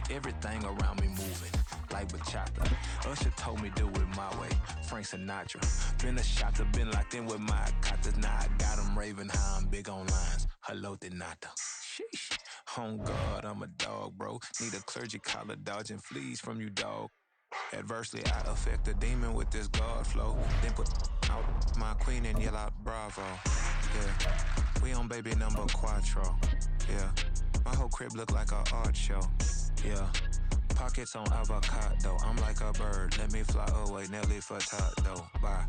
Everything around me moving, like bachata. Usher told me do it my way, Frank Sinatra. Been a shotter, been locked in with my cotters. Now I got them raving how I'm big on lines. Hello, Denata. Sheesh. On God, I'm a dog, bro. Need a clergy collar, dodging fleas from you, dog. Adversely, I affect a demon with this God flow. Then put out my queen and yell out bravo. Yeah, we on baby number quattro. Yeah, my whole crib look like a art show. Yeah, pockets on avocado. I'm like a bird, let me fly away. Nelly Furtado, bye.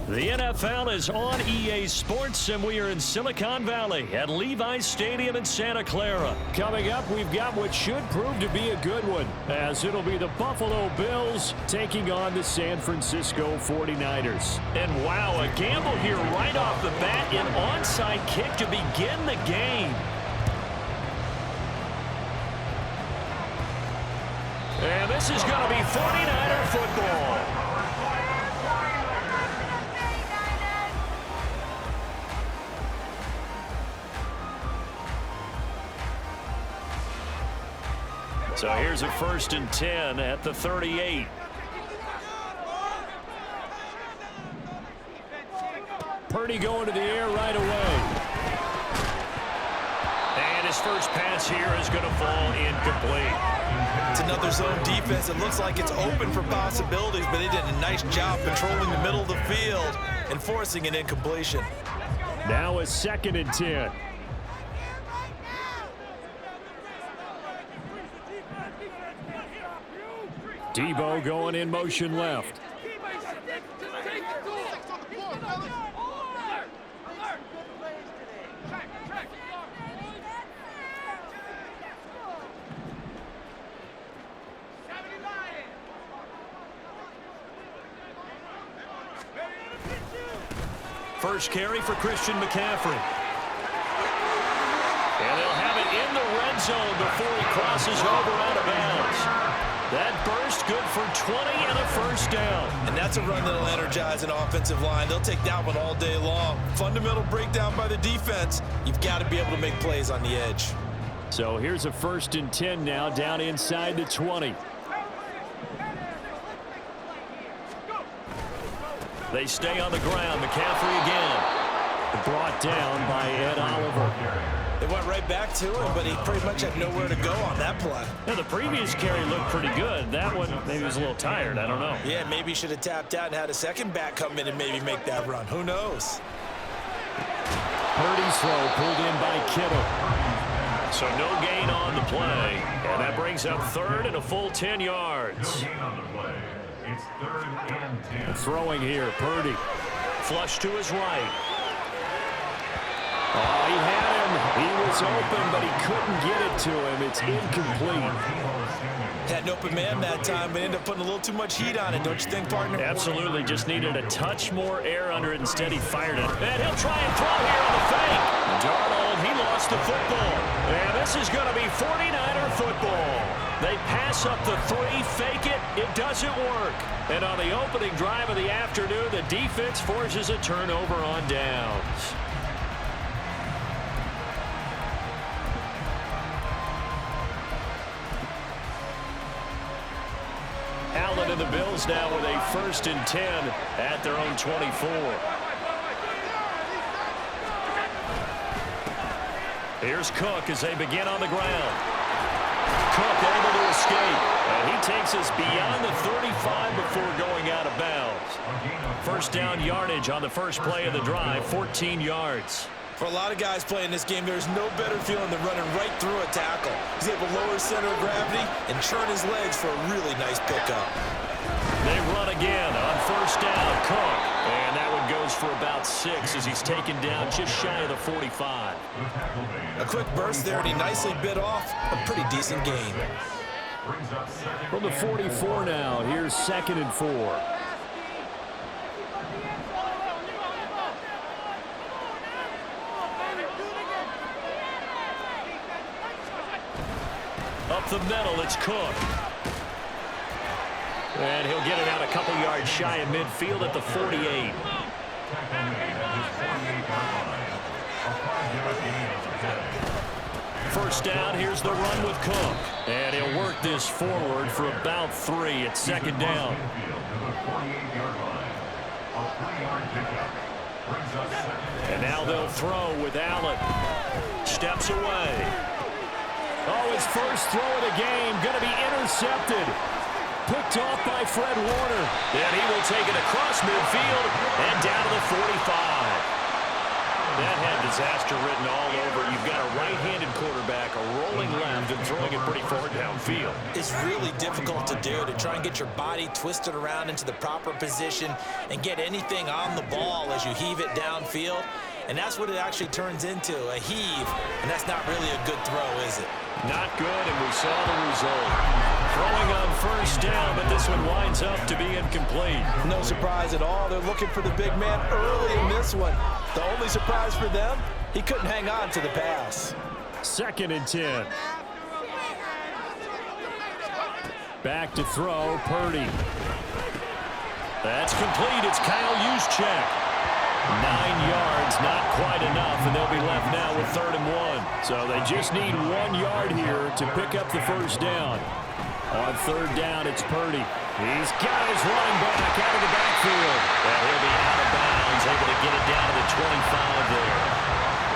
The NFL is on EA Sports, and we are in Silicon Valley at Levi's Stadium in Santa Clara. Coming up, we've got what should prove to be a good one, as it'll be the Buffalo Bills taking on the San Francisco 49ers. And wow, a gamble here right off the bat, an onside kick to begin the game. And this is going to be 49er football. So here's a 1st and 10 at the 38. Purdy going to the air right away. And his first pass here is going to fall incomplete. It's another zone defense. It looks like it's open for possibilities, but they did a nice job controlling the middle of the field and forcing an incompletion. Now a 2nd and 10. Debo going in motion left. First carry for Christian McCaffrey. And they'll have it in the red zone before he crosses over out of bounds. That burst good for 20 and a first down. And that's a run that'll energize an offensive line. They'll take that one all day long. Fundamental breakdown by the defense. You've got to be able to make plays on the edge. So here's a 1st and 10 now down inside the 20. They stay on the ground. McCaffrey again. Brought down by Ed Oliver. They went right back to him, but he pretty much had nowhere to go on that play. Yeah, the previous carry looked pretty good. That one, maybe he was a little tired. I don't know. Yeah, maybe he should have tapped out and had a second back come in and maybe make that run. Who knows? Purdy's throw pulled in by Kittle. So no gain on the play. And that brings up 3rd and a full 10 yards. It's 3rd and 10. Throwing here, Purdy. Flush to his right. Oh, he had him. He was open, but he couldn't get it to him. It's incomplete. Had an open man that time, but ended up putting a little too much heat on it, don't you think, partner? Absolutely. Just needed a touch more air under it. Instead, he fired it. And he'll try and throw here on the fake. Darnold, he lost the football. And this is going to be 49er football. They pass up the 3, fake it. It doesn't work. And on the opening drive of the afternoon, the defense forces a turnover on downs. Allen and the Bills now with a 1st and 10 at their own 24. Here's Cook as they begin on the ground. Cook able to escape. And he takes us beyond the 35 before going out of bounds. First down yardage on the first play of the drive, 14 yards. For a lot of guys playing this game, there's no better feeling than running right through a tackle. He's able to lower his center of gravity and churn his legs for a really nice pickup. They run again on 1st down, Cook. And that one goes for about 6 as he's taken down just shy of the 45. A quick burst there, and he nicely bit off a pretty decent gain. From the 44 now, here's 2nd and 4. Up the middle, it's Cook. And he'll get it out a couple yards shy of midfield at the 48. First down, here's the run with Cook. And he'll work this forward for about 3 at second down. And now they'll throw with Allen. Steps away. Oh, his first throw of the game going to be intercepted. Picked off by Fred Warner. And he will take it across midfield and down to the 45. That had disaster written all over. You've got a right-handed quarterback, a rolling left, and throwing it pretty far downfield. It's really difficult to do, to try and get your body twisted around into the proper position and get anything on the ball as you heave it downfield. And that's what it actually turns into, a heave. And that's not really a good throw, is it? Not good, and we saw the result. Throwing on first down, but this one winds up to be incomplete. No surprise at all. They're looking for the big man early in this one. The only surprise for them, he couldn't hang on to the pass. 2nd and 10. Back to throw, Purdy. That's complete. It's Kyle Juszczyk. 9 yards, not quite enough, and they'll be left now with 3rd and 1. So they just need 1 yard here to pick up the first down. On 3rd down, it's Purdy. He's got his running back out of the backfield. And he'll be out of bounds, able to get it down to the 25 there.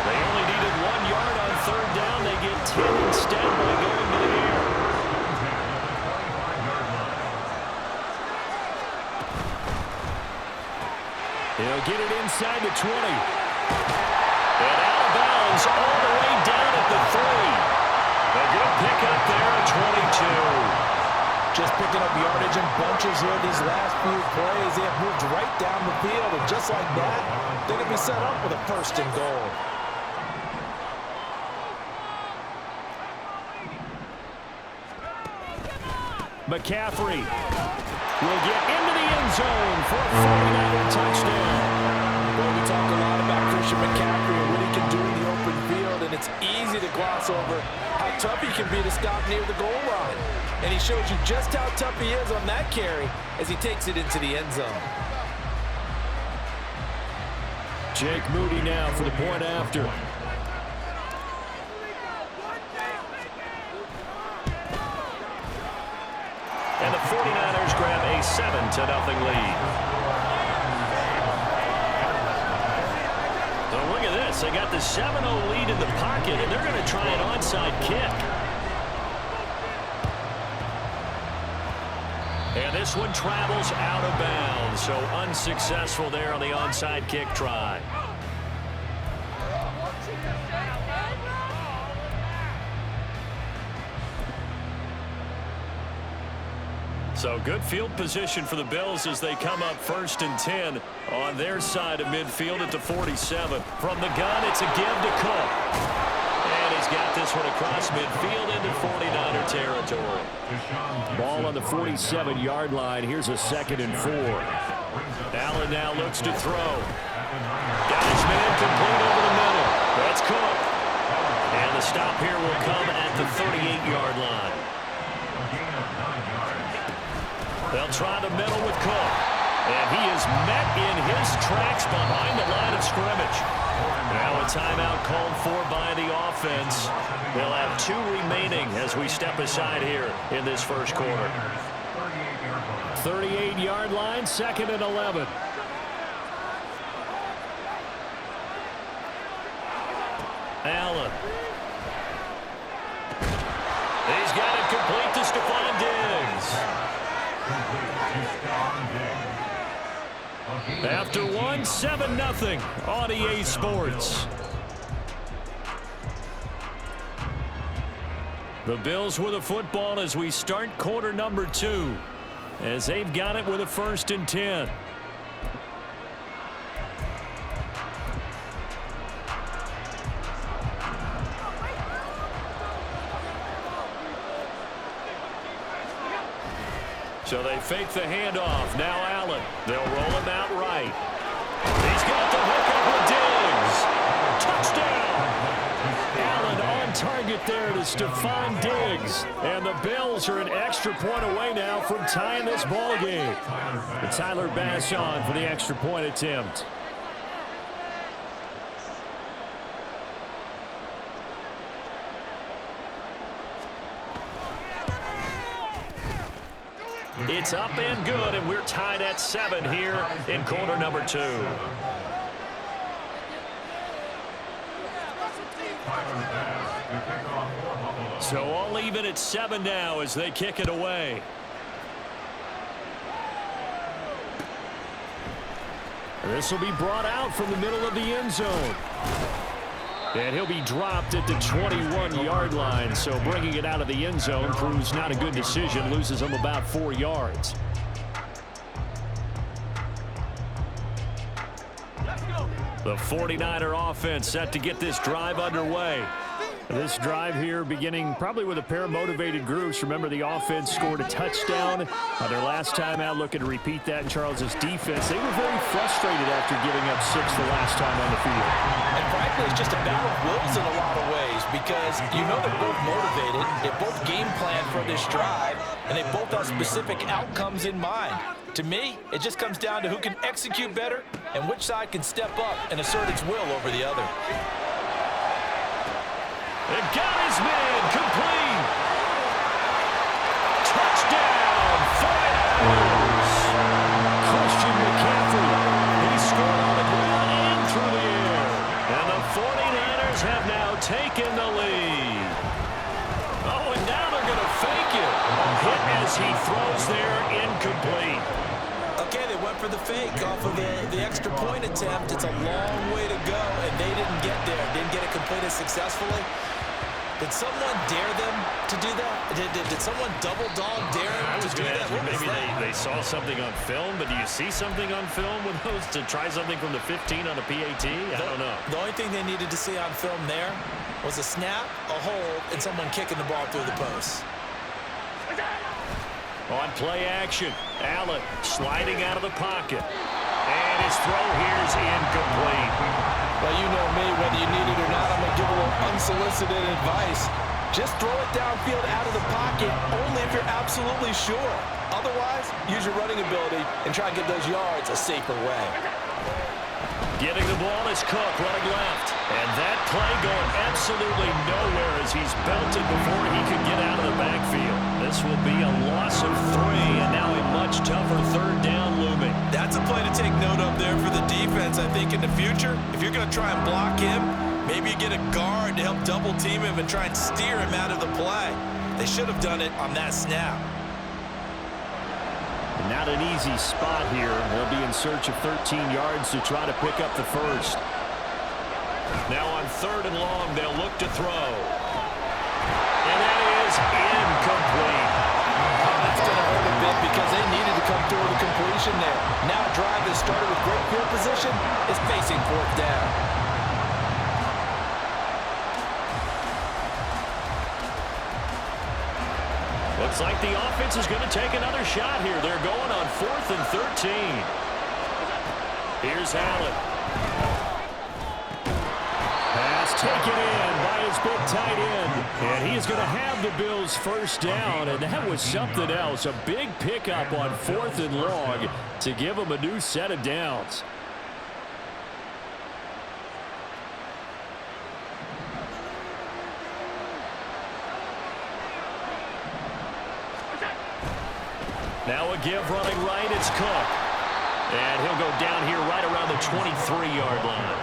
They only needed 1 yard on 3rd down. They get 10 instead by going to the air. He'll get it inside the 20. And out of bounds all the way down at the 3. A good pickup there at 22. Just picking up yardage in bunches here these last few plays. They have moved right down the field, and just like that, they're going to be set up with a 1st and goal. McCaffrey will get into the end zone for a 49er touchdown. Well, we talk a lot about Christian McCaffrey and what he can do in the open field, and it's easy to gloss over how tough he can be to stop near the goal line. And he shows you just how tough he is on that carry as he takes it into the end zone. Jake Moody now for the point after. And the 49ers grab a 7-0 lead. So look at this. They got the 7-0 lead in the pocket, and they're going to try an onside kick. And this one travels out of bounds, so unsuccessful there on the onside kick try. So good field position for the Bills as they come up 1st and 10 on their side of midfield at the 47. From the gun, it's a give to Cook. And he's got this one across midfield into 49er territory. Ball on the 47-yard line. Here's a 2nd and 4. Allen now looks to throw. Got his man complete over the middle. That's Cook. And the stop here will come at the 38-yard line. They'll try the middle with Cook. And he is met in his tracks behind the line of scrimmage. Now a timeout called for by the offense. They'll have 2 remaining as we step aside here in this first quarter. 38-yard line, 2nd and 11. Allen. He's got it complete to Stephon Diggs. After 1, 7-0 on EA Sports. The Bills with a football as we start quarter number 2, as they've got it with a 1st and 10. So they fake the handoff. Now Allen. They'll roll him out right. He's got the hook up with Diggs. Touchdown! Allen on target there to Stephon Diggs. And the Bills are an extra point away now from tying this ball game. And Tyler Bass on for the extra point attempt. It's up and good, and we're tied at 7 here in quarter number 2. So all even at 7 now as they kick it away. This will be brought out from the middle of the end zone. And he'll be dropped at the 21-yard line, so bringing it out of the end zone proves not a good decision, loses him about 4 yards. The 49er offense set to get this drive underway. This drive here beginning probably with a pair of motivated groups. Remember, the offense scored a touchdown their last time out, looking to repeat that in Charles's defense. They were very frustrated after giving up 6 the last time on the field. And frankly, it's just a battle of wills in a lot of ways because you know they're both motivated. They both game plan for this drive, and they both have specific outcomes in mind. To me, it just comes down to who can execute better and which side can step up and assert its will over the other. And got his man complete. Touchdown, 49ers. Christian McCaffrey. He scored on the ground and through the air. And the 49ers have now taken the lead. Oh, and now they're going to fake it. A hit as he throws there, incomplete. Okay, they went for the fake off of the extra point attempt. It's a long way to go, and they didn't get there. Didn't get it completed successfully. Did someone dare them to do that? Did someone double dog dare them to do that? Maybe they saw something on film, but do you see something on film with those to try something from the 15 on a PAT? I don't know. The only thing they needed to see on film there was a snap, a hold, and someone kicking the ball through the post. On play action, Allen sliding out of the pocket. And his throw here is incomplete. Well, you know me, whether you need it or not, I'm going to give a little unsolicited advice. Just throw it downfield out of the pocket only if you're absolutely sure. Otherwise, use your running ability and try and get those yards a safer way. Getting the ball is Cook running left. And that play going absolutely nowhere as he's belted before he could get out of the backfield. This will be a loss of 3 and now a much tougher 3rd down looming. That's a play to take note of there for the defense, I think, in the future. If you're going to try and block him, maybe you get a guard to help double team him and try and steer him out of the play. They should have done it on that snap. Not an easy spot here. They'll be in search of 13 yards to try to pick up the first. Now on 3rd and long, they'll look to throw. And that is incomplete. That's going to hurt a bit because they needed to come through with a completion there. Now a drive that started with great field position is facing 4th down. Looks like the offense is going to take another shot here. They're going on 4th and 13. Here's Allen. Pass taken in by his big tight end. And he is going to have the Bills' first down. And that was something else. A big pickup on 4th and long to give them a new set of downs. Now a give running right, it's Cook. And he'll go down here right around the 23-yard line.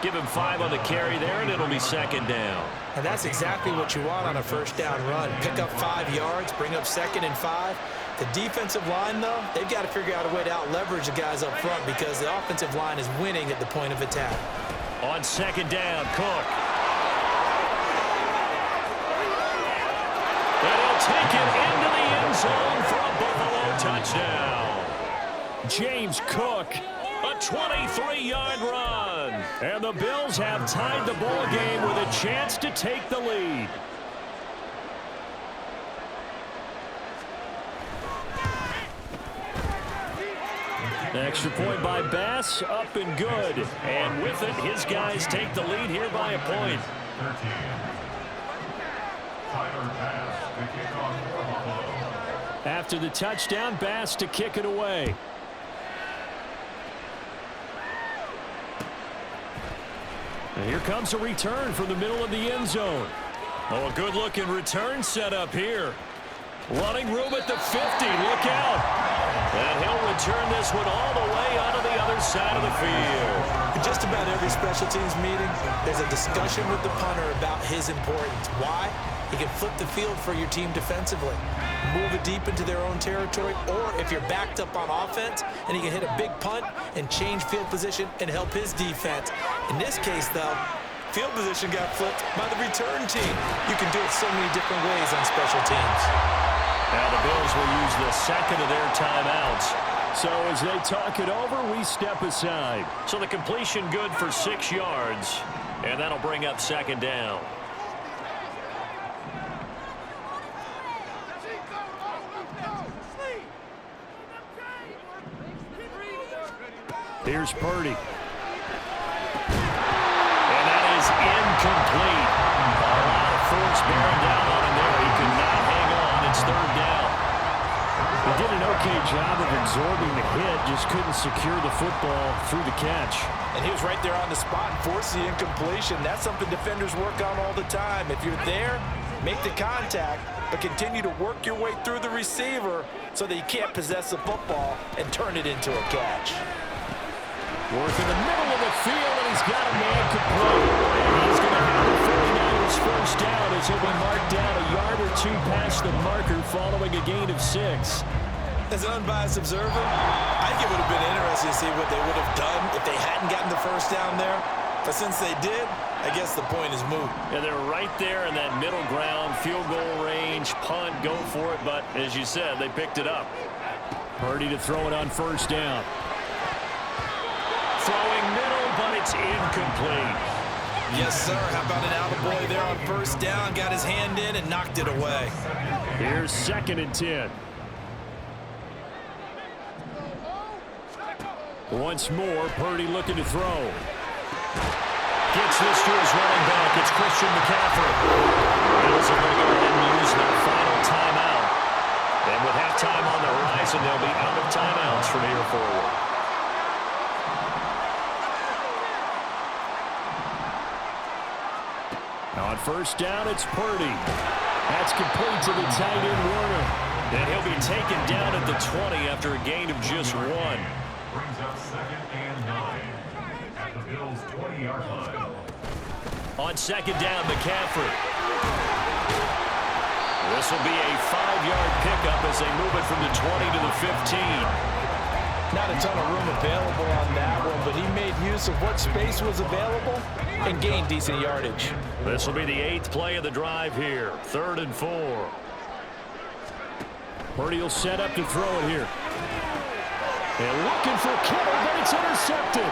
Give him 5 on the carry there, and it'll be 2nd down. And that's exactly what you want on a 1st down run. Pick up 5 yards, bring up 2nd and 5. The defensive line, though, they've got to figure out a way to out-leverage the guys up front because the offensive line is winning at the point of attack. On 2nd down, Cook. And he'll take it into the end zone for a Buffalo touchdown. James Cook, a 23-yard run. And the Bills have tied the ball game with a chance to take the lead. Extra point by Bass, up and good. And with it, his guys take the lead here by a point. After the touchdown, Bass to kick it away. And here comes a return from the middle of the end zone. Oh, a good-looking return set up here. Running room at the 50. Look out. And he'll return this one all the way onto the other side of the field. In just about every special teams meeting, there's a discussion with the punter about his importance. Why? He can flip the field for your team defensively, move it deep into their own territory, or if you're backed up on offense, and he can hit a big punt and change field position and help his defense. In this case, though, field position got flipped by the return team. You can do it so many different ways on special teams. Now the Bills will use the second of their timeouts. So as they talk it over, we step aside. So the completion good for 6 yards, and that'll bring up second down. Here's Purdy. And that is incomplete. A lot of force bearing down on him there. He could not hang on. It's third down. He did an okay job of absorbing the hit, just couldn't secure the football through the catch. And he was right there on the spot, forced the incompletion. That's something defenders work on all the time. If you're there, make the contact, but continue to work your way through the receiver so that you can't possess the football and turn it into a catch. Work in the middle of the field, and he's got a man complete. And he's going to have the 49ers first down as he'll be marked down a yard or two past the marker following a gain of 6. As an unbiased observer, I think it would have been interesting to see what they would have done if they hadn't gotten the first down there. But since they did, I guess the point is moot. Yeah, they're right there in that middle ground, field goal range, punt, go for it. But as you said, they picked it up. Purdy to throw it on first down. Throwing middle, but it's incomplete. Yes, sir. How about an attaboy there on first down? Got his hand in and knocked it away. Here's second and 10. Once more, Purdy looking to throw. Gets this to his running back. It's Christian McCaffrey. Bills are going to go ahead and use their final timeout. And with halftime on the horizon, they'll be out of timeouts from here forward. On first down, it's Purdy. That's complete to the tight end, Warner. And he'll be taken down at the 20 after a gain of just 1. Brings up second and 9 at the Bills' 20-yard line. On second down, McCaffrey. This will be a 5-yard pickup as they move it from the 20 to the 15. Not a ton of room available on that one, but he made use of what space was available and gained decent yardage. This will be the 8th play of the drive here. 3rd and 4. Purdy will set up to throw it here. And looking for Kittle, but it's intercepted.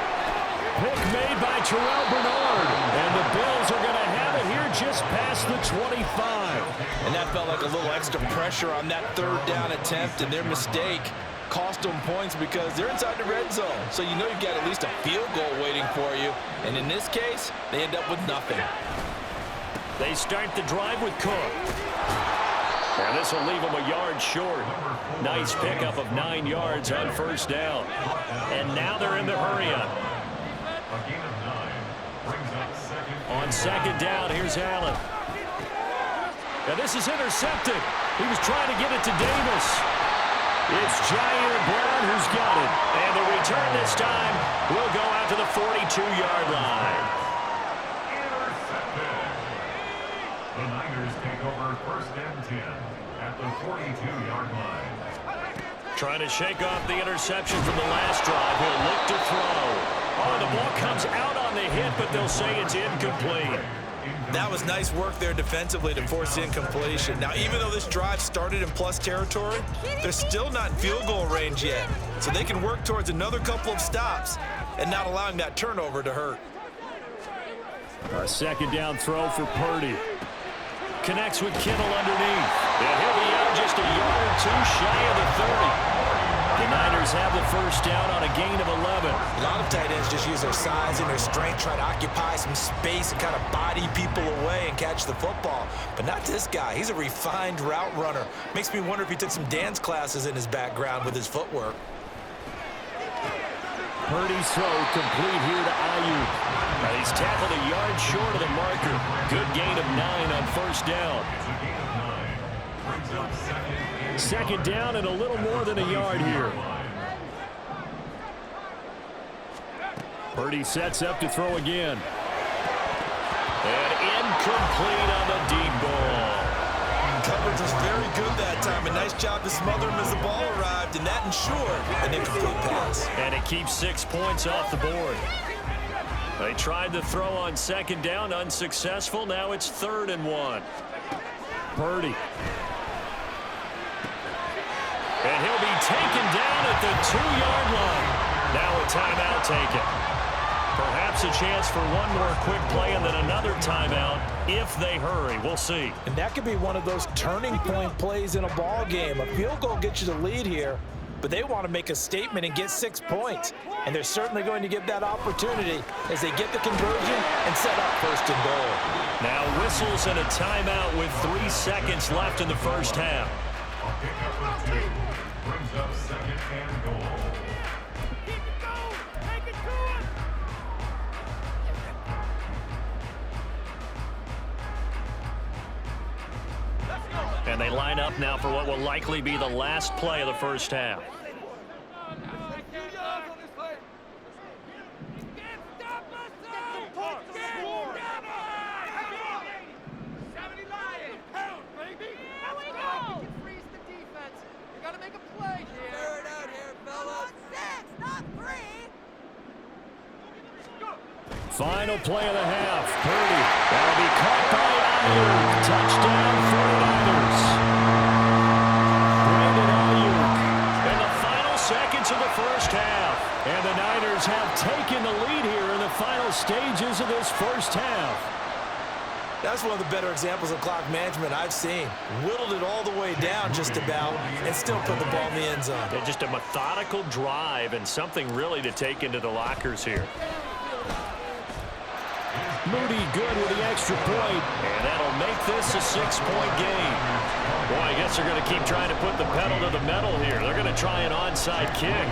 Pick made by Terrell Bernard. And the Bills are going to have it here just past the 25. And that felt like a little extra pressure on that 3rd down attempt, and their mistake cost them points because they're inside the red zone. So you know you've got at least a field goal waiting for you. And in this case, they end up with nothing. They start the drive with Cook. And this will leave them a yard short. Nice pickup of 9 yards on first down. And now they're in the hurry-up. A gain of 9 brings up second. On second down, here's Allen. And this is intercepted. He was trying to get it to Davis. It's Jair Brown who's got it. And the return this time will go out to the 42-yard line. Intercepted. The Niners take over first and 10 at the 42-yard line. Trying to shake off the interception from the last drive. He'll look to throw. Oh, the ball comes out on the hit, but they'll say it's incomplete. That was nice work there defensively to force incompletion. Now, even though this drive started in plus territory, they're still not in field goal range yet. So they can work towards another couple of stops and not allowing that turnover to hurt. A second down throw for Purdy. Connects with Kittle underneath. And he'll be out just a yard or two shy of the 30. The Niners have the first down on a gain of 11. A lot of tight ends just use their size and their strength, try to occupy some space and kind of body people away and catch the football. But not this guy. He's a refined route runner. Makes me wonder if he took some dance classes in his background with his footwork. Purdy's throw complete here to Ayuk. Now he's tackled a yard short of the marker. Good gain of 9 on first down. It's a gain of 9. brings up Second down and a little more than a yard here. Purdy sets up to throw again. And incomplete on the deep ball. Coverage was very good that time. A nice job to smother him as the ball arrived, and that ensured an incomplete pass. And it keeps 6 points off the board. They tried to throw on second down, unsuccessful. Now it's 3rd and 1. Purdy. And he'll be taken down at the 2-yard line. Now a timeout taken. Perhaps a chance for one more quick play and then another timeout if they hurry. We'll see. And that could be one of those turning point plays in a ball game. A field goal gets you the lead here, but they want to make a statement and get 6 points. And they're certainly going to give that opportunity as they get the conversion and set up 1st and goal. Now whistles and a timeout with 3 seconds left in the first half. A pickup of 2 brings up 2nd and goal. And they line up now for what will likely be the last play of the first half. Final play of the half. Purdy. That'll be caught by Ayuk. Touchdown 49ers. Brandon Ayuk in the final seconds of the first half. And the Niners have taken the lead here in the final stages of this first half. That's one of the better examples of clock management I've seen. Whittled it all the way down just about and still put the ball in the end zone. Yeah, just a methodical drive and something really to take into the lockers here. Moody good with the extra point, and that'll make this a 6-point game. Boy, I guess they're going to keep trying to put the pedal to the metal here. They're going to try an onside kick.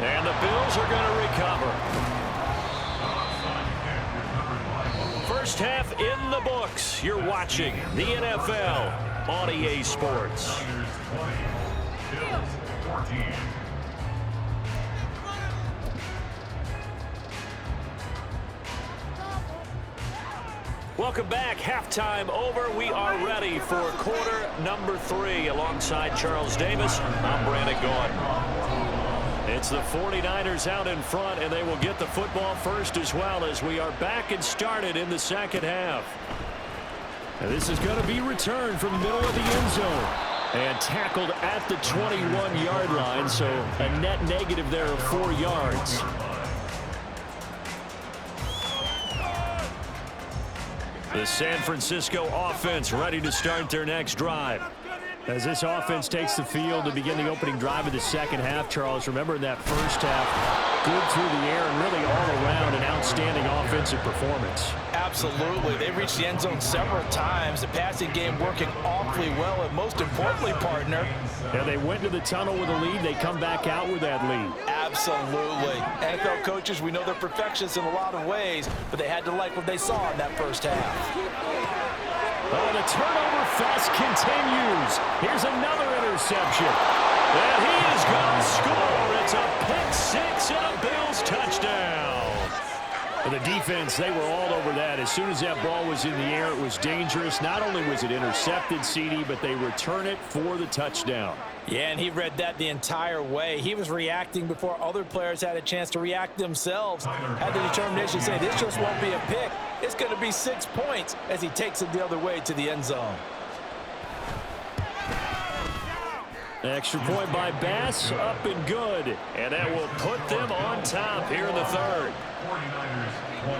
And the Bills are going to recover. First half in the books. You're watching the NFL on EA Sports. Welcome back. Halftime over. We are ready for quarter number 3. Alongside Charles Davis, I'm Brandon Gordon. It's the 49ers out in front, and they will get the football first as well as we are back and started in the second half. And this is going to be returned from the middle of the end zone. And tackled at the 21-yard line, so a net negative there of 4 yards. The San Francisco offense ready to start their next drive. As this offense takes the field to begin the opening drive of the second half, Charles, remember in that first half, good through the air and really all around an outstanding offensive performance. Absolutely. They reached the end zone several times. The passing game working awfully well, and most importantly, partner. Yeah, they went to the tunnel with a lead. They come back out with that lead. Absolutely. NFL coaches, we know they're perfectionists in a lot of ways, but they had to like what they saw in that first half. Oh, the turnover fest continues. Here's another interception. And he is going to score. It's a pick 6 and a Bills touchdown. For the defense, they were all over that. As soon as that ball was in the air, it was dangerous. Not only was it intercepted, CD, but they return it for the touchdown. Yeah, and he read that the entire way. He was reacting before other players had a chance to react themselves. Had the determination to say, this just won't be a pick. It's going to be 6 points as he takes it the other way to the end zone. Extra point by Bass, up and good. And that will put them on top here in the third. 49ers 20.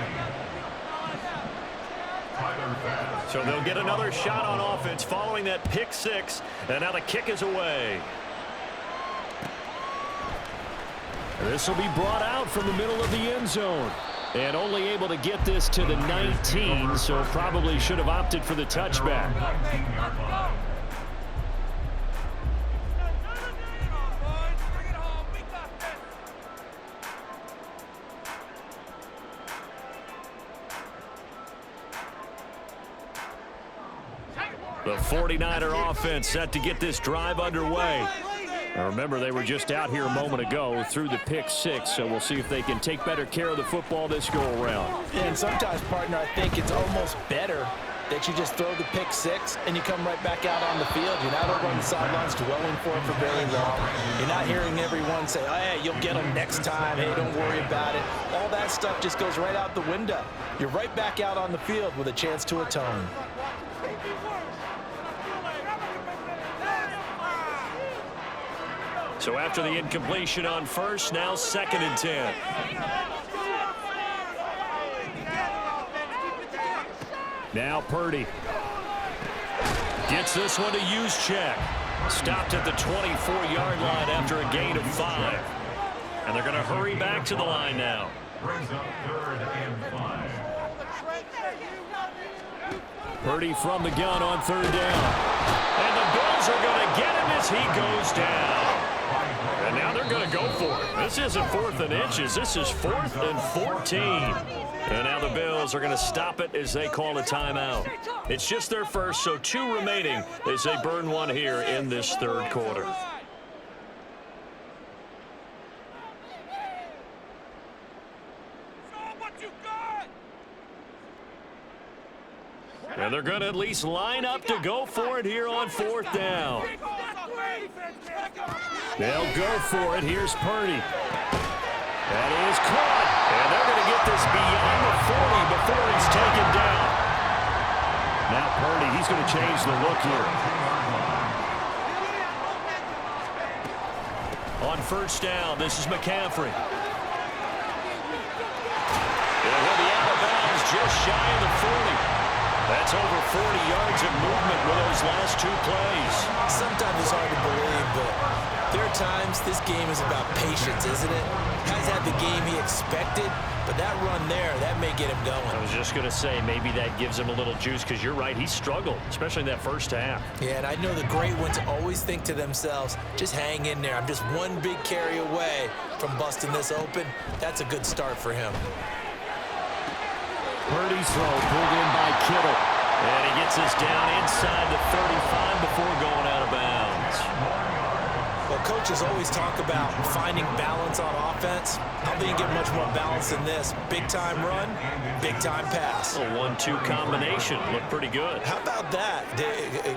So they'll get another shot on offense following that pick 6. And now the kick is away. This will be brought out from the middle of the end zone. And only able to get this to the 19, so probably should have opted for the touchback. The 49er offense set to get this drive underway. Now remember, they were just out here a moment ago through the pick six, so we'll see if they can take better care of the football this go-around. And sometimes, partner, I think it's almost better that you just throw the pick six and you come right back out on the field. You're not over on the sidelines dwelling for it for very long. You're not hearing everyone say, oh, hey, you'll get them next time. Hey, don't worry about it. All that stuff just goes right out the window. You're right back out on the field with a chance to atone. So after the incompletion on first, now 2nd and 10. Now Purdy gets this one to Juszczyk. Stopped at the 24-yard line after a gain of 5. And they're going to hurry back to the line now. Brings up 3rd and 5. Purdy from the gun on 3rd down. And the Bills are going to get him as he goes down. And now they're going to go for it. This isn't 4th and inches. This is 4th and 14. And now the Bills are going to stop it as they call a timeout. It's just their first, so 2 remaining as they burn one here in this 3rd quarter. And they're going to at least line up to go for it here on 4th down. They'll go for it. Here's Purdy. That is caught. And they're going to get this beyond the 40 before he's taken down. Now Purdy, he's going to change the look here. On 1st down, this is McCaffrey. He'll be out of bounds just shy of the 40. That's over 40 yards of movement with those last 2 plays. Sometimes it's hard to believe, but there are times this game is about patience, isn't it? Has had the game he expected, but that run there, that may get him going. I was just going to say, maybe that gives him a little juice, because you're right, he struggled, especially in that first half. Yeah, and I know the great ones always think to themselves, just hang in there. I'm just one big carry away from busting this open. That's a good start for him. Purdy's throw pulled in by Kittle. And he gets this down inside the 35 before going out of bounds. Well, coaches always talk about finding balance on offense. I think you get much more balance than this. Big-time run, big-time pass. A 1-2 combination. Looked pretty good. How about that?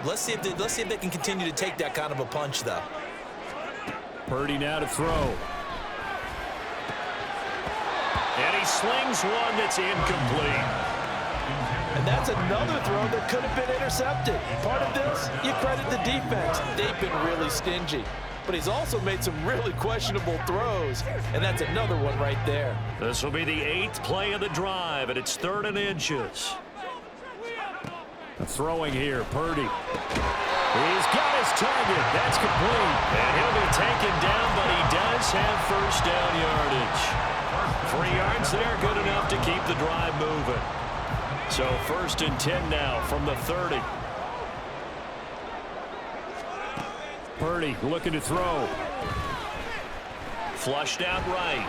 Let's see if they can continue to take that kind of a punch, though. Purdy now to throw. And he slings one that's incomplete. And that's another throw that could have been intercepted. Part of this, you credit the defense. They've been really stingy. But he's also made some really questionable throws. And that's another one right there. This will be the 8th play of the drive, and it's 3rd and inches. Throwing here, Purdy. He's got his target. That's complete. And he'll be taken down, but he does have 1st down yardage. 3 yards there, good enough to keep the drive moving. So 1st and 10 now from the 30. Purdy looking to throw. Flushed out right.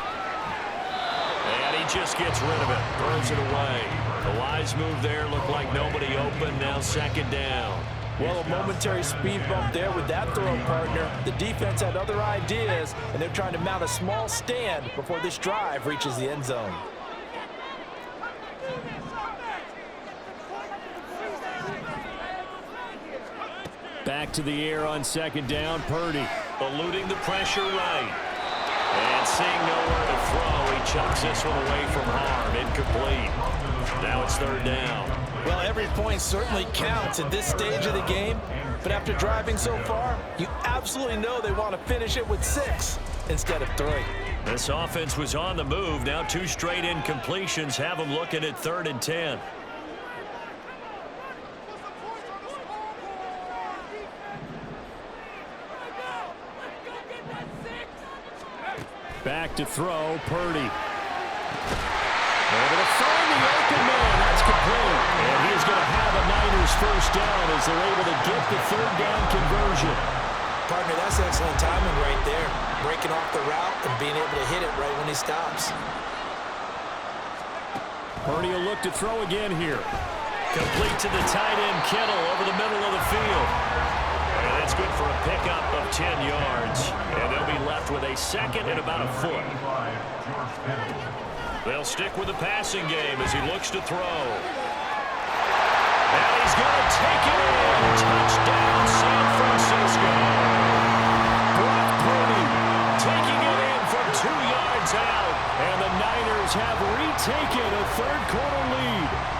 And he just gets rid of it. Throws it away. The wise move there looked like nobody open. Now 2nd down. Well, a momentary speed bump there with that throw, partner. The defense had other ideas, and they're trying to mount a small stand before this drive reaches the end zone. Back to the air on 2nd down. Purdy eluding the pressure right. And seeing nowhere to throw, he chucks this one away from harm. Incomplete. Now it's 3rd down. Well, every point certainly counts at this stage of the game. But after driving so far, you absolutely know they want to finish it with 6 instead of 3. This offense was on the move. Now 2 straight incompletions have them looking at 3rd and 10. Back to throw, Purdy. Able to find the open man. That's complete. And he's going to have a Niners 1st down as they're able to get the 3rd down conversion. Partner, that's excellent timing right there. Breaking off the route and being able to hit it right when he stops. Purdy will look to throw again here. Complete to the tight end, Kittle, over the middle of the field. And that's good for a pickup of 10 yards. And they'll be left with a second and about a foot. They'll stick with the passing game as he looks to throw. And he's going to take it in. Touchdown, San Francisco. Brock Purdy taking it in from 2 yards out. And the Niners have retaken a third-quarter lead.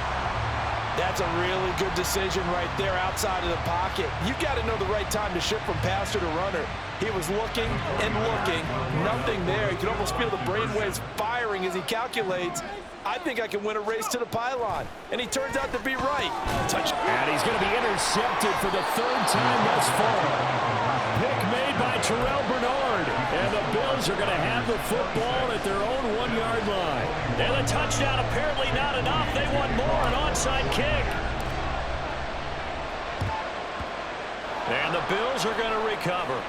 That's a really good decision right there outside of the pocket. You've got to know the right time to shift from passer to runner. He was looking and looking. Nothing there. You can almost feel the brainwaves firing as he calculates, I think I can win a race to the pylon. And he turns out to be right. Touchdown. And he's going to be intercepted for the third time thus far. Pick made by Terrell Bernard. And the Bills are going to have the football at their own 1-yard line. And the touchdown apparently not enough. They want more, an onside kick. And the Bills are going to recover.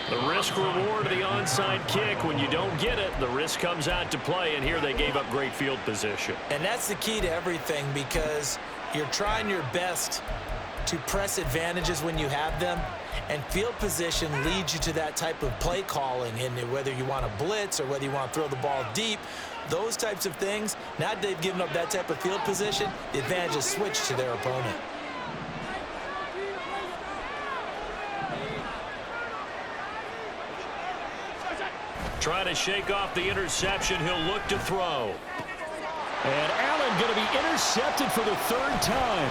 The risk-reward of the onside kick. When you don't get it, the risk comes out to play, and here they gave up great field position. And that's the key to everything, because you're trying your best to press advantages when you have them, and field position leads you to that type of play calling, and whether you want to blitz or whether you want to throw the ball deep, those types of things. Now that they've given up that type of field position, the advantage is switched to their opponent. Trying to shake off the interception. He'll look to throw. And Allen going to be intercepted for the third time.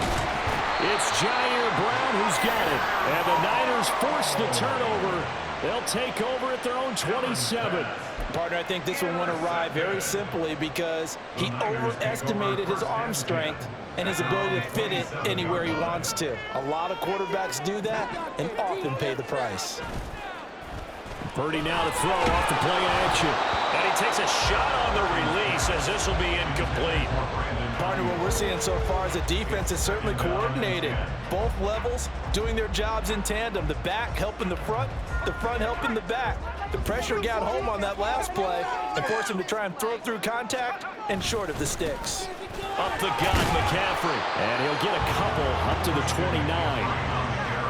It's Jair Brown who's got it. And the Niners force the turnover. They'll take over at their own 27. Partner, I think this one went awry very simply because he overestimated his arm strength and his ability to fit it anywhere he wants to. A lot of quarterbacks do that and often pay the price. Purdy now to throw off the play action. And he takes a shot on the release as this will be incomplete. Partner, what we're seeing so far is the defense is certainly coordinated. Both levels doing their jobs in tandem. The back helping the front helping the back. The pressure got home on that last play and forced him to try and throw through contact and short of the sticks. Up the gut, McCaffrey. And he'll get a couple up to the 29.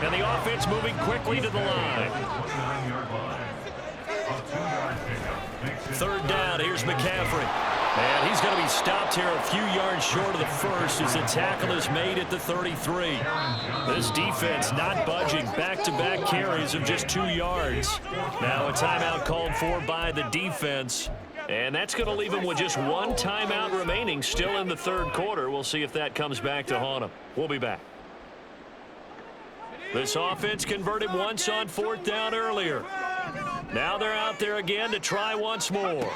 And the offense moving quickly to the line. Third down, here's McCaffrey. And he's going to be stopped here a few yards short of the first as the tackle is made at the 33. This defense not budging. Back-to-back carries of just 2 yards. Now a timeout called for by the defense. And that's going to leave him with just 1 timeout remaining still in the third quarter. We'll see if that comes back to haunt him. We'll be back. This offense converted once on 4th down earlier. Now they're out there again to try once more.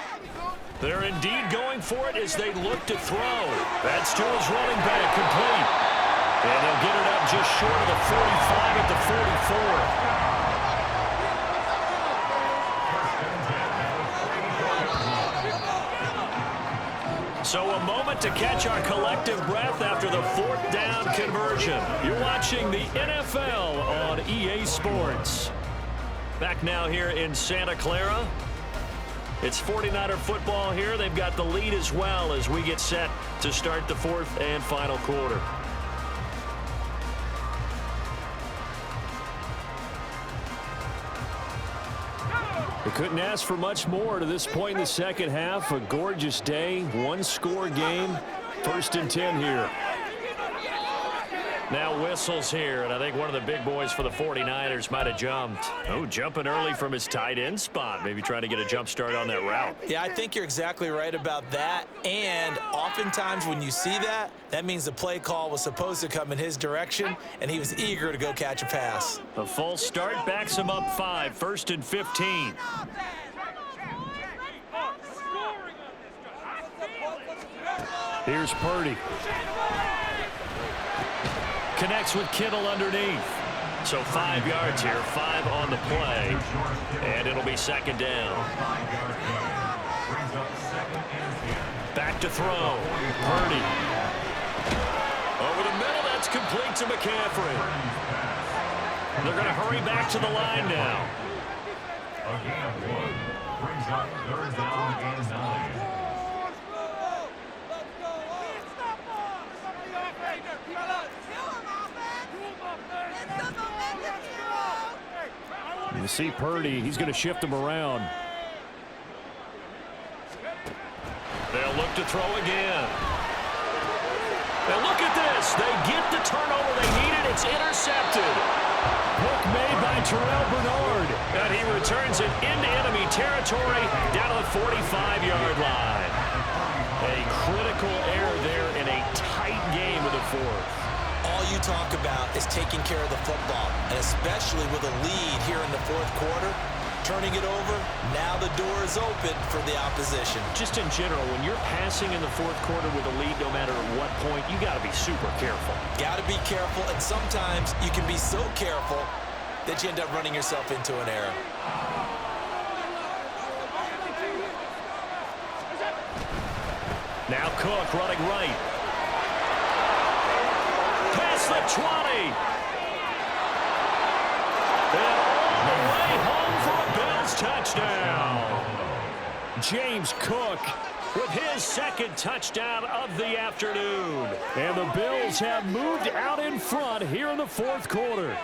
They're indeed going for it as they look to throw. That's to his running back, complete. And they'll get it up just short of the 45 at the 44. So a moment to catch our collective breath after the 4th down conversion. You're watching the NFL on EA Sports. Back now here in Santa Clara. It's 49er football here. They've got the lead as well as we get set to start the 4th and final quarter. We couldn't ask for much more to this point in the second half. A gorgeous day, 1-score game. 1st and 10 here. Now whistles here, and I think one of the big boys for the 49ers might have jumped. Oh, jumping early from his tight end spot. Maybe trying to get a jump start on that route. Yeah, I think you're exactly right about that. And oftentimes when you see that, that means the play call was supposed to come in his direction, and he was eager to go catch a pass. A false start backs him up 5, 1st and 15. Here's Purdy. Connects with Kittle underneath. So 5 yards here, 5 on the play. And it'll be 2nd down. Back to throw. Purdy. Over the middle, that's complete to McCaffrey. They're going to hurry back to the line now. Again, brings up 3rd down and 9. You see Purdy, he's going to shift them around. They'll look to throw again. And look at this. They get the turnover they needed. It's intercepted. Hook made by Terrell Bernard. And he returns it into enemy territory down to the 45-yard line. A critical error there in a tight game of the fourth. All you talk about is taking care of the football, and especially with a lead here in the fourth quarter, turning it over, now the door is open for the opposition. Just in general, when you're passing in the fourth quarter with a lead, no matter at what point, you got to be super careful. Got to be careful, and sometimes you can be so careful that you end up running yourself into an error. Now Cook running right. Past the 20. And all the way home for a Bills touchdown. James Cook with his second touchdown of the afternoon. And the Bills have moved out in front here in the fourth quarter.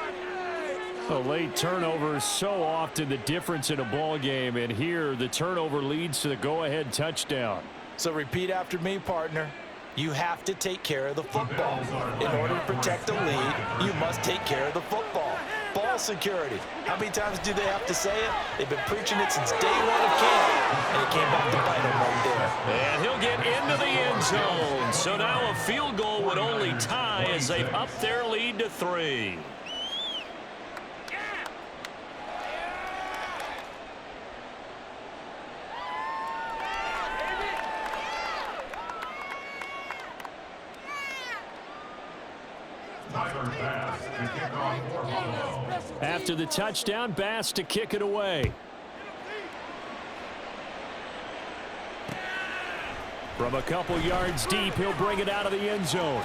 A late turnover is so often the difference in a ball game, and here the turnover leads to the go-ahead touchdown. So repeat after me, partner. You have to take care of the football. In order to protect the lead, you must take care of the football. Ball security. How many times do they have to say it? They've been preaching it since day one of camp, and it came back to bite them right there. And he'll get into the end zone. So now a field goal would only tie as they've upped their lead to 3. After the touchdown, Bass to kick it away. From a couple yards deep, he'll bring it out of the end zone.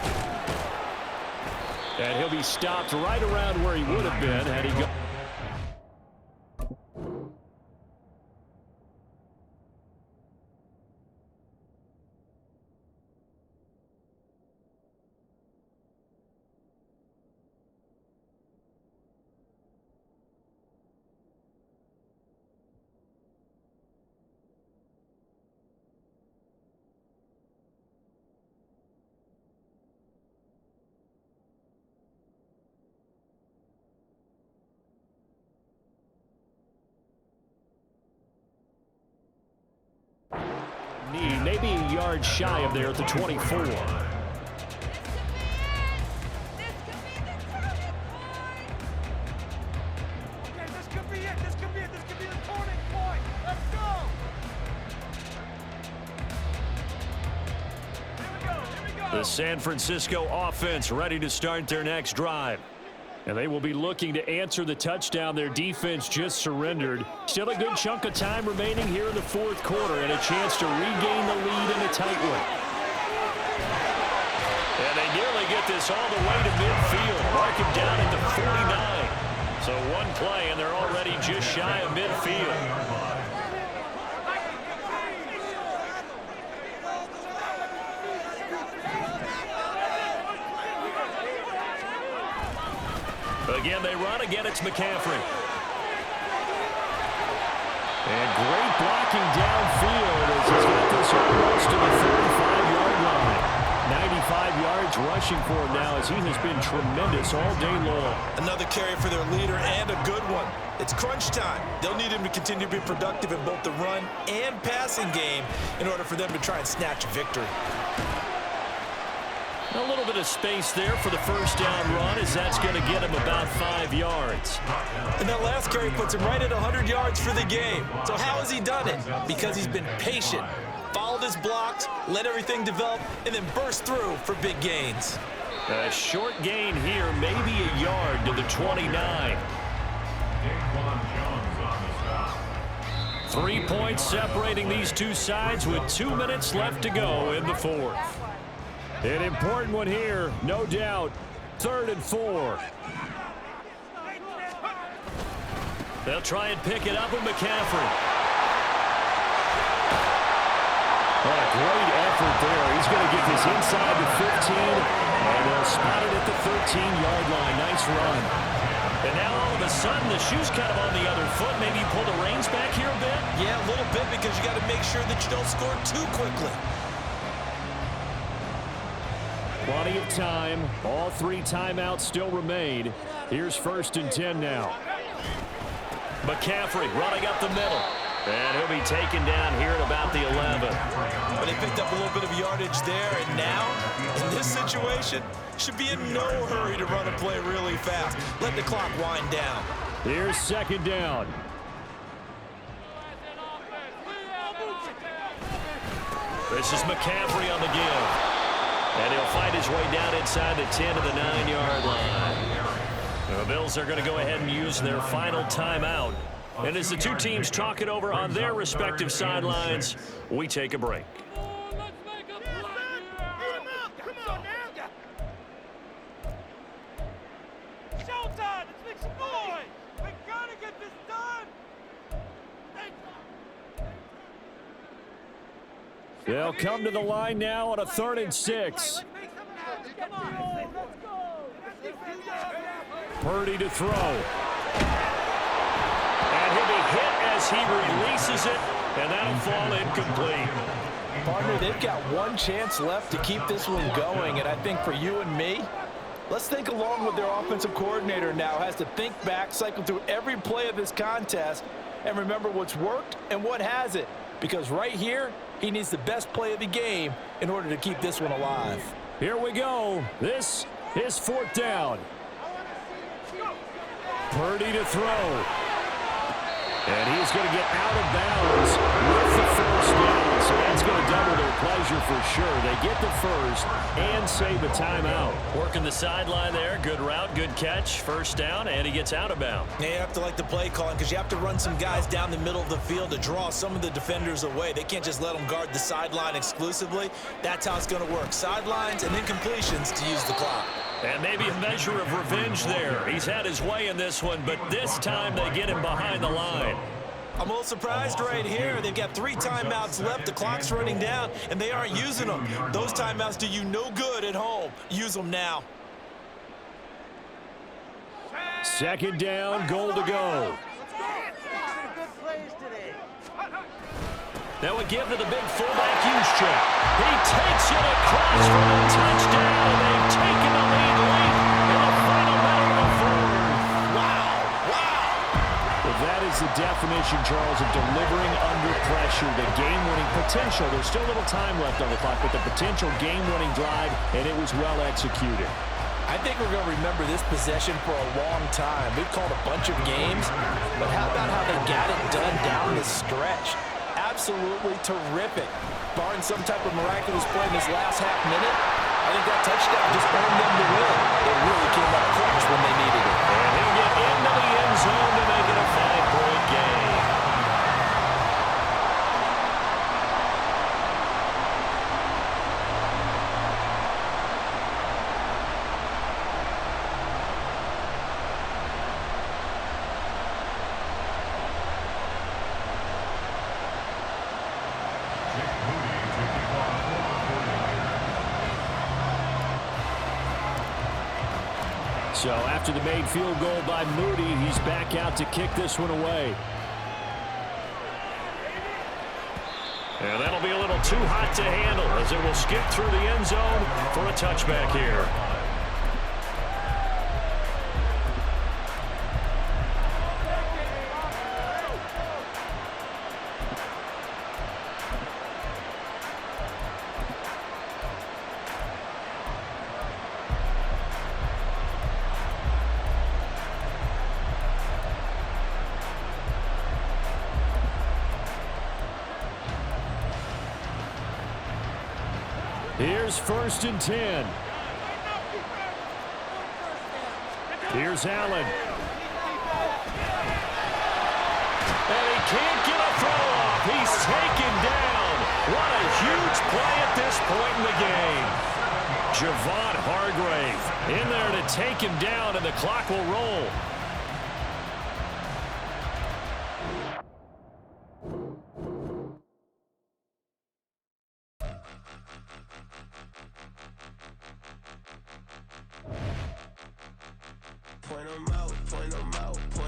And he'll be stopped right around where he would have been had he gone. Maybe a yard shy of there at the 24. This could be it. This could be the turning point. Let's go. Here we go. The San Francisco offense ready to start their next drive. And they will be looking to answer the touchdown their defense just surrendered. Still a good chunk of time remaining here in the fourth quarter and a chance to regain the lead in a tight one. And they nearly get this all the way to midfield. Mark him down at the 49. So one play and they're already just shy of midfield. Again, they run. Again, it's McCaffrey. And great blocking downfield as he's got this almost to the 45-yard line. 95 yards rushing for him now as he has been tremendous all day long. Another carry for their leader and a good one. It's crunch time. They'll need him to continue to be productive in both the run and passing game in order for them to try and snatch a victory. A little bit of space there for the first down run as that's going to get him about 5 yards. And that last carry puts him right at 100 yards for the game. So how has he done it? Because he's been patient, followed his blocks, let everything develop, and then burst through for big gains. A short gain here, maybe a yard to the 29. 3 points separating these two sides with 2 minutes left to go in the fourth. An important one here, no doubt. 3rd and 4. They'll try and pick it up with McCaffrey. What a great effort there. He's going to get this inside the 15, and they'll spot it at the 13-yard line. Nice run. And now all of a sudden the shoe's kind of on the other foot. Maybe you pull the reins back here a bit? Yeah, a little bit, because you got to make sure that you don't score too quickly. Plenty of time. All 3 timeouts still remain. Here's 1st and 10 now. McCaffrey running up the middle. And he'll be taken down here at about the 11. But they picked up a little bit of yardage there, and now, in this situation, should be in no hurry to run a play really fast. Let the clock wind down. Here's 2nd down. This is McCaffrey on the give. And he'll fight his way down inside the 10 to the 9-yard line. The Bills are going to go ahead and use their final timeout. And as the 2 teams talk it over on their respective sidelines, we take a break. Showtime! Let's make some noise! We gotta get this done! They'll come to the line now on a 3rd and 6. Come on, let's go! Purdy to throw. And he'll be hit as he releases it, and that'll fall incomplete. Partner, they've got 1 chance left to keep this one going, and I think for you and me, let's think along with their offensive coordinator now. Has to think back, cycle through every play of this contest, and remember what's worked and what hasn't. Because right here, he needs the best play of the game in order to keep this one alive. Here we go. This is 4th down. Purdy to throw. And he's going to get out of bounds with the 1st down. So that's going to double their pleasure for sure. They get the 1st and save a timeout. Working the sideline there. Good route, good catch. 1st down, and he gets out of bounds. Yeah, you have to like the play calling, because you have to run some guys down the middle of the field to draw some of the defenders away. They can't just let them guard the sideline exclusively. That's how it's going to work. Sidelines and then completions to use the clock. And maybe a measure of revenge there. He's had his way in this one, but this time they get him behind the line. I'm a little surprised right here. They've got 3 timeouts left. The clock's running down, and they aren't using them. Those timeouts do you no good at home. Use them now. 2nd down, goal to go. That would give to the big fullback use check. He takes it across for a touchdown. They've taken the lead late in the final minute of the 4th. Wow, wow. Well, that is the definition, Charles, of delivering under pressure. The game-winning potential. There's still a little time left on the clock, but the potential game-winning drive, and it was well executed. I think we're going to remember this possession for a long time. We've called a bunch of games, but how about how they got it done down the stretch? Absolutely terrific. Barring some type of miraculous play in this last half minute, I think that touchdown just earned them the win. They really came up clutch when they needed it. And he'll get into the end zone to make it a 5-point game. So after the made field goal by Moody, he's back out to kick this one away. And that'll be a little too hot to handle as it will skip through the end zone for a touchback here. Here's 1st and 10. Here's Allen. And he can't get a throw off. He's taken down. What a huge play at this point in the game. Javon Hargrave in there to take him down, and the clock will roll. Point 'em out, point 'em out, point